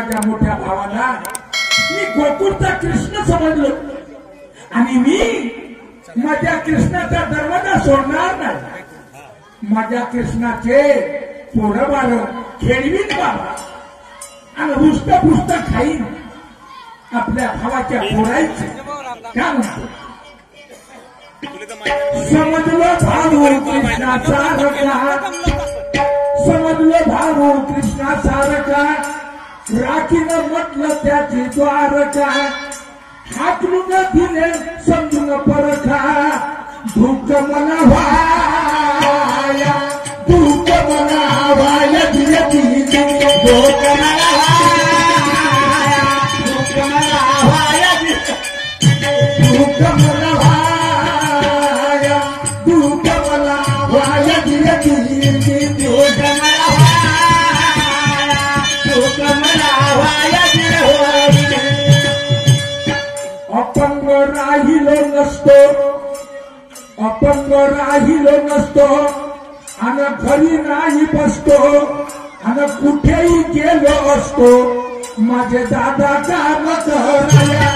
माझ्या मोठ्या भावाला मी गोकुळचा कृष्ण समजलो आणि मी माझ्या कृष्णाचा दरवाजा सोडणार नाही. माझ्या कृष्णाचे पोरं बाळ खेळवीन बाबा आणि हुष्ट पुष्ट खाईन आपल्या भावाच्या पोरायचे. काय म्हणतो समजलं भाऊ कृष्णाचा रका, समजलं भाऊ कृष्णाचा रका, राखीनं म्हटलं त्याची द्वारका, हाकलून दिले समजून परखा, दुःख मला व्हाया, दुःख मला व्हाया, दिले दिले दुःख मला व्हाया, दुःख मला व्हाया, दुःख मला व्हाया, दुःख मला व्हाया, दिले दिले दुःख मला व्हाया, दुःख मला व्हाया, दिले. अपंग राहिलो नसतो, अपंग राहिलो नसतो आणि घरी नाही बसतो आणि कुठेही गेलो असतो. माझे दादा काम कराया,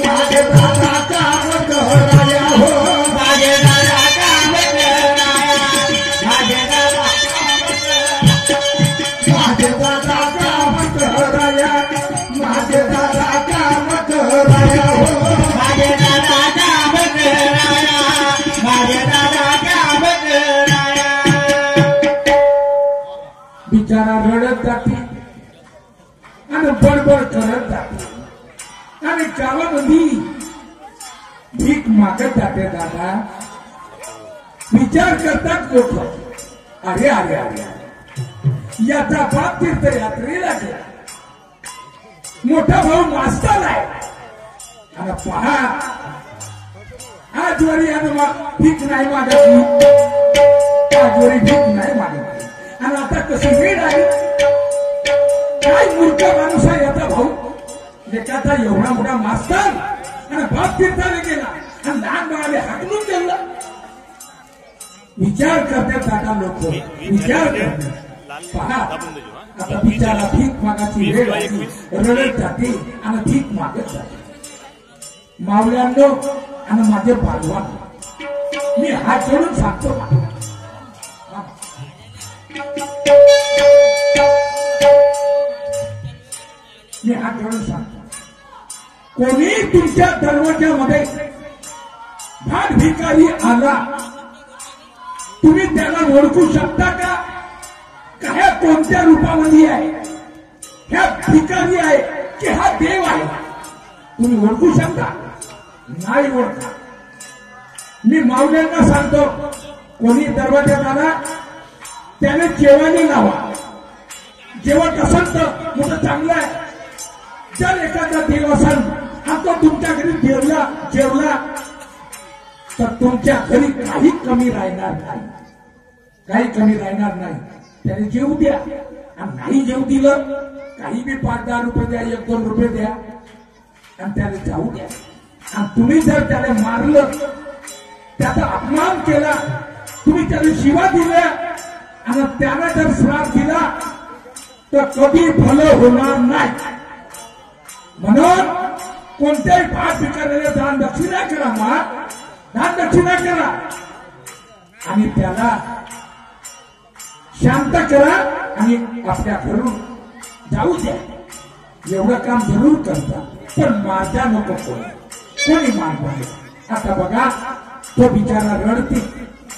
माझे दादा काम कराया, हो माझे दादा काम कराया, माझे दादा, माझे दादा काम कराया, माझे दादा काम कराया, हो माझे दादा काम कराया, माझे दादा काम कराया. बिचारा रडत जाते आणि बडबड करत जाते आणि गावामध्ये भीक मागत जाते. दादा विचार करतात लोक, अरे अरे अरे याचा बाप तीर्थयात्रेला गेला, मोठा भाऊ मास्तर आहे आणि पहा आजवरी भीक नाही मागत, आजवरी भीक नाही मागत आणि आता कशी वेळ आली. काय मूर्ख माणूस आहे याचा भाऊ, लेकाचा एवढा मोठा मास्तर आणि बाप तीर्थाने गेला आणि लहान बाळाने हाकलून गेलं. विचार करतात दादा लोक, विचार करतात. पहा आता बिचारा भीक मागाची वेळ आली, रडत जाते आणि भीक मागत जाते. मावल्यांनो आणि माझे बांधवा, मी हात जोडून सांगतो, मी हात जोडून सांगतो, कोणी तुमच्या दरवाजामध्ये भाग भिकारी आला, तुम्ही त्याला ओळखू शकता का? ह्या कोणत्या रूपामध्ये आहे, ह्या भिकारी आहे की हा देव आहे? तुम्ही ओळखू शकता? नाही ओळखा. मी मावल्यांना सांगतो, कोणी दरवाज्यात आला त्याने जेवणी लावा. जेवण असेल तर मोठं चांगलं आहे. जर एखादा देव असेल आणि तो तुमच्या घरी जेवला तर तुमच्या घरी काही कमी राहणार नाही, काही कमी राहणार नाही. त्याने जेवू द्या आणि नाही जेवू दिलं, काही बी 5-10 रुपये द्या, 1-2 रुपये द्या आणि त्याला जाऊ द्या. आणि तुम्ही जर त्याला मारलं, त्याचा अपमान केला, तुम्ही त्याला शिवा दिल्या आणि त्याला जर श्राप दिला तर कधी भलं होणार नाही. म्हणून कोणत्याही भाग भिकाऱ्याला दान दक्षिणा करा, दान दक्षिणा करा आणि त्याला शांत करा आणि आपल्या घरून जाऊ द्या. एवढं काम जरूर करता, पण मारता नको कोणी मारता. आता बघा तो बिचारा रडते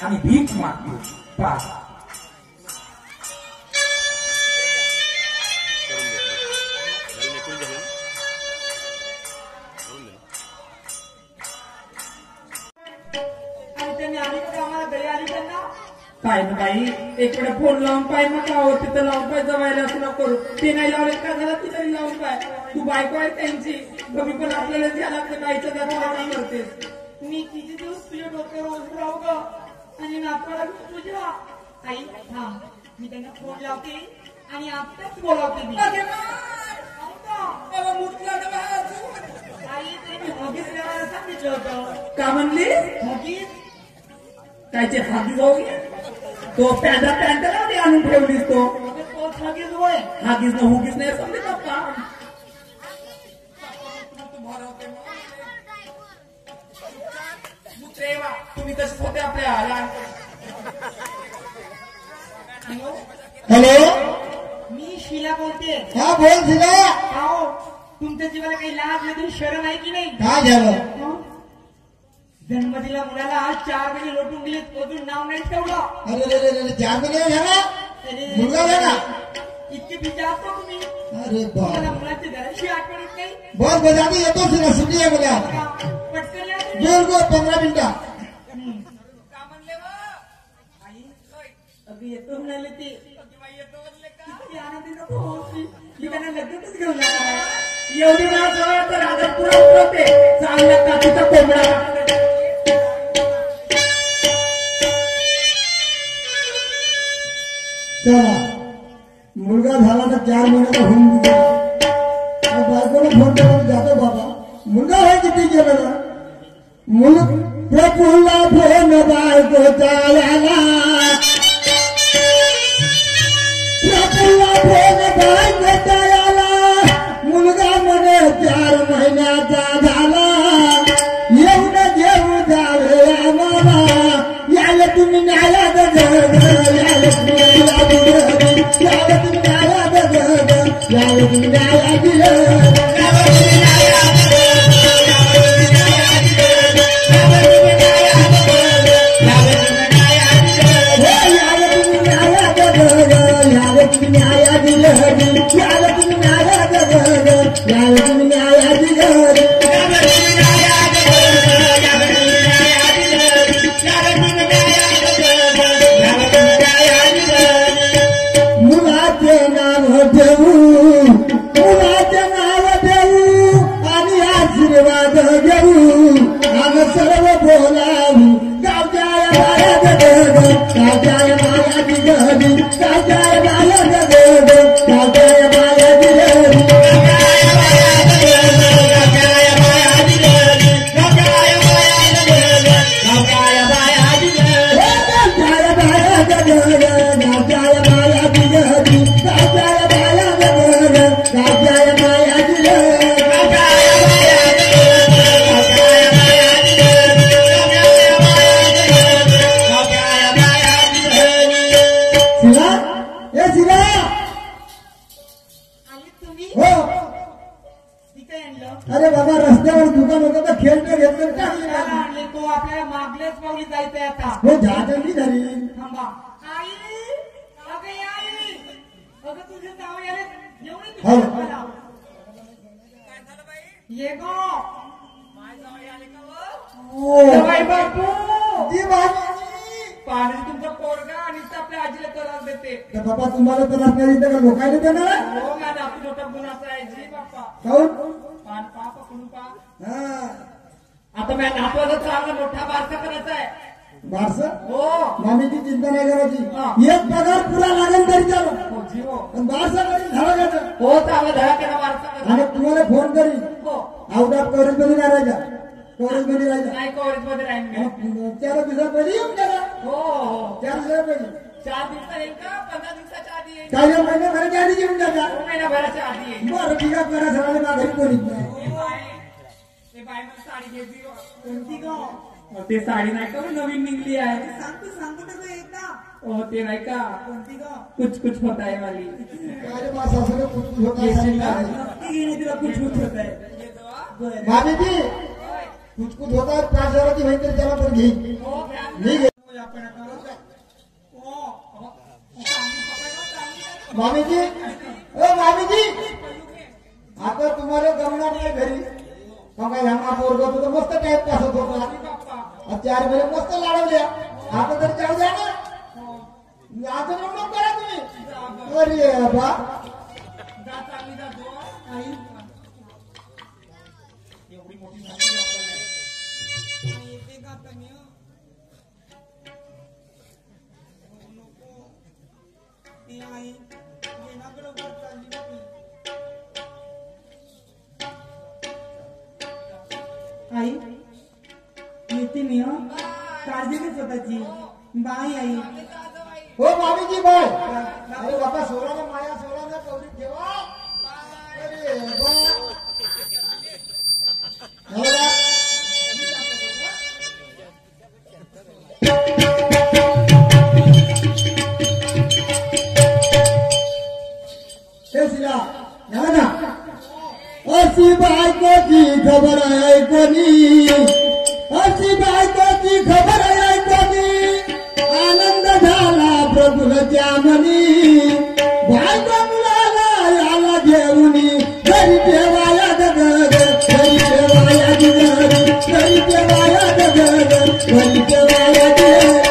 आणि भीक मागतो. पहा काय ना बाई, इकडे फोन लावून पाय नका हो, तिथं लावून पाय जवायला असं नको करू. ते नाही लावले का झाला, तिथं लावून पाय. तू बायको आहे त्यांची, कमी पण आपल्याला द्यायला लागते. बाईचं दाखवा करतेस. मी किती दिवस तुझ्या डोक्यावर रोज राहू ग आणि नातवाला तुझ्या आई थांब, मी त्यांना फोन लावते आणि आत्ताच बोलावते. मी आई ते मी हॉगीज लावायला सांगितलं होतं. का म्हणली? हॉगीज कायचे हागी जाऊ तो पॅन्ट लावली आणून ठेवलीस. तो हॉगीज होय, हागीज न हुगीज नाही समजत का? सेवा तुम्ही तसेच होते आपल्या लहानपणी. हॅलो, मी शिला बोलते. हा बोल शिला. अहो तुमच्या जीवाला काही लाज नाही, शरम आहे की नाही? काय झालं? जन्मदिला मुलाला आज 4 महिने लोटून गेले, अजून नाव नाही ठेवलं. अरे रे रे, 4 महिने झाला मुलगा झाला. इतके विचारतो तुम्ही. अरे मला बाप, मुलाची घराची आठवण येत नाही. बस बस आधी येतो शिला, सुट्टी आहे मला. पटकन या तुम्ही. बोल बोल, 15 मिनिटं. का म्हणले आई अगदी येतो म्हणाले ते. इतकी आनंदी नको होती. मी त्यांना लगेचच घेऊन जाणार आहे. एवढी वेळा जवळ तर राजापुरा उतरवते चांगल्या काठीचा कोंबडा. चला, मुलगा झाला तर 4 महिन्याचा होऊन गेला. बायकोला फोन करून जातो बाबा, मुलगा आहे किती गेलं ना. प्रफुल्ला फोन बायकोचा आला, प्रफुल्ला फोन बायकोचा आला. मुलगा म्हणे 4 महिन्याचा झाला, येऊन घेऊ जावे आम्हाला. याला तुम्ही न्यायात याला तुम्ही न्यायात याला तुम्ही न्यायात याला तुम्ही न्यायात मुलाचे नाव देऊ, मुलाचे नाव देऊ आणि आशीर्वाद घेऊ. आम्ही सर्व बोलावू गावच्या बाया गावच्या बाया दिगडी गावच्या बाया गावच्या बाया दिगडी अरे बाबा, रस्त्यावर दुकान होतं तर खेळते घेतलं टाकले. आणले तो आपल्याला मागल्याच पावली जायचंय आता. हो झालं मी घरी. थांबा. आई अगं आई, अगं तुझे जाऊ याले एवढे हो. ये गो हो. बाई बापू जी बाबा, पाणी तुमचा पोरगा आणि आपल्या आजीला त्रास देते. तर बाबा तुम्हाला तर नाही देतं का लोकांनी देणार? हो माझा आपण मोठा गुन्हाचा आहे जी बाप्पा. काऊन? पान पा पकडून पा. हा, आता मी नातवाचा चांगला मोठा बारसा करायचा आहे. बारसं हो मामीची चिंता नाही हा. करायची. एक पगार पुरा लागेल तरी चालू. हो जी हो. पण बारसा करी धडाक्याचं. हो चांगला धडा केला बारसा करा. आणि तुम्हाला फोन करी. हो आउट ऑफ कवरेज मध्ये नाही राहायचा, कवरेज मध्ये राहायचा. नाही कॉलेज मध्ये राहीन मी. 4 दिवसा पहिले येऊन गेला. हो हो 4 दिवसा पहिले 4 दिवसात येईल का 15 दिवसाच्या आधी येईल. काही महिने भरायच्या आधी येऊन जाता. 2 महिन्याभराच्या आधी येईल. बरं ठीक आहे, करा सगळ्यांना माघारी कोणीच नाही. ते बाय मला साडी घेतली हो. कोणती गो? ते साडी नाही का नवीन निघली आहे. सांगतो तर एकदा. हो ते नाही का कोणती गो? कुछ कुछ होता है वाली. अरे बा, सासूला कुठं होता येशील सांगा. का? नक्की घेणे तिला कुछ होत आहे. बरं. मामीजी कुचकुच होता है, 5,000ची होईल तरी त्याला पण घेईन. हो घ्या. मी घे. आपण आता मामीजी, ओ मामीजी, आता तुम्हाला जमणार नाही घरी. मग काय ह्या पोरगं तुझं मस्त टाइम पास होत होता. 4 महिने मस्त लाडवल्या. आता तर जाऊ द्या ना. आता नको करा तुम्ही. अरे बा, जा चांगली जा जो. आई एवढी मोठी झाली आपल्याला. येते का आता मी? नको ती आई येण्याकडे वर चालली होती. आई येते मी. काळजी घे स्वतःची. बाय आई. हो मामीजी बाय. अरे बाबा, सोळाला माया, सोळाला कवरी ठेवा. अरे बा, अशी बायकोची खबर ऐकली आनंद झाला प्रभूच्या मनी बायको मुलाला याला घेऊनी घरी ठेवाया गगन घरी ठेवाया गिगर घरी ठेवाया गगन घरी ठेवाया गिगर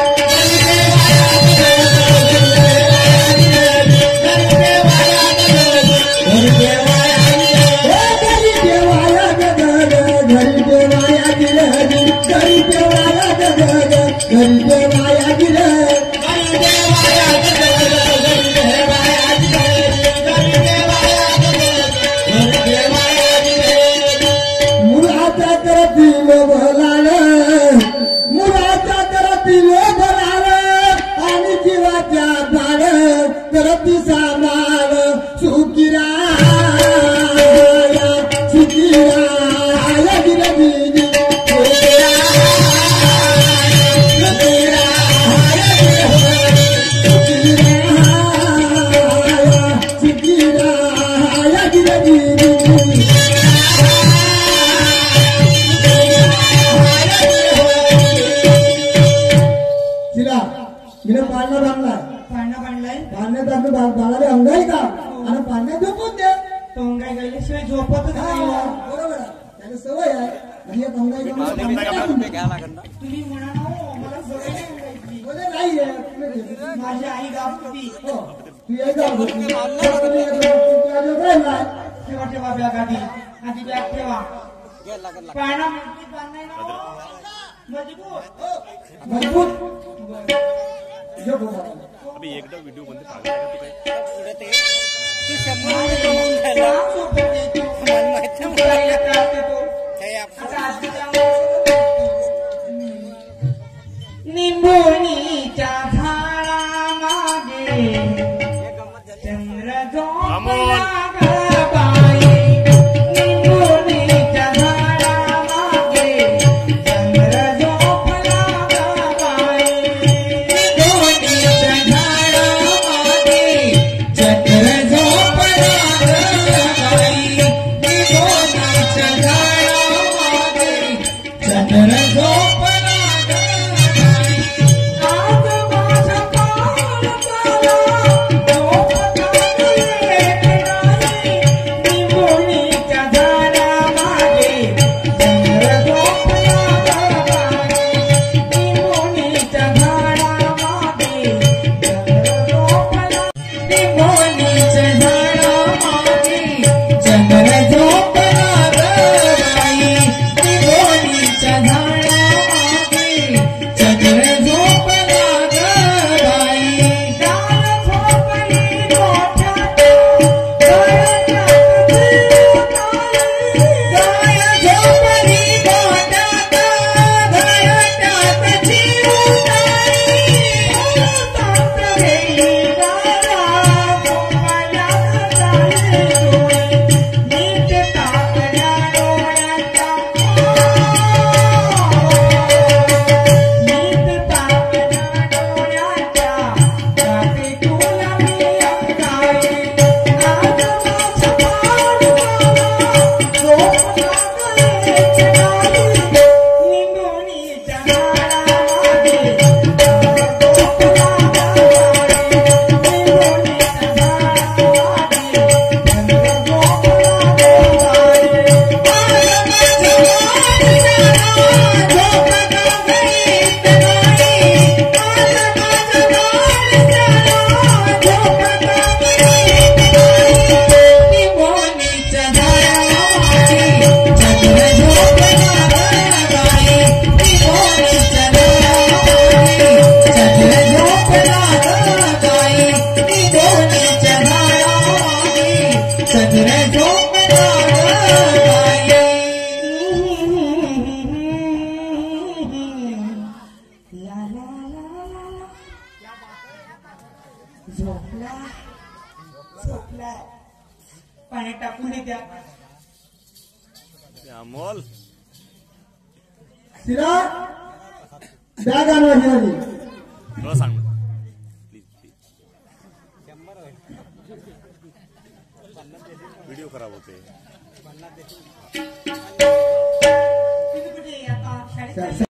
मुलाच्या करतील भलाल मुलाच्या करतील भलाल आणि जीवाच्या बाळ करती सामाळ सुकिरा सुकिरा गिरगिरी बाळाला अंगाई का आणि पाण्यात झोपून दे तो अंगाई गेल्याशिवाय झोपतच नाही बरोबर आहे त्याला सवय आहे आणि एक अंगाई तुम्ही म्हणा ना हो, मला सवय नाही अंगाईची. नाही माझी आई गाव होती तू एक गाव ठेवा ठेवा बॅग आधी आधी बॅग ठेवा पाळणा मजबूत बांधाय ना हो. मजबूत मजबूत अभी एकदा व्हिडिओ मध्ये पाहिजे निंबोणीच्या झाडा मागे चंद्र झोपला ग बाई निंबोणीच्या झाडा मागे चंद्र झोपला ग बाई निंबोणीच्या झाडा मागे चंद्र झोपला ग बाई निंबोणीच्या झाडा मागे चंद्र झोपला पाण्यात टाकून द्या अमोल तिला बॅग आणवायची माझी तुला सांग प्लीज व्हिडिओ खराब होते ते आता शाळेत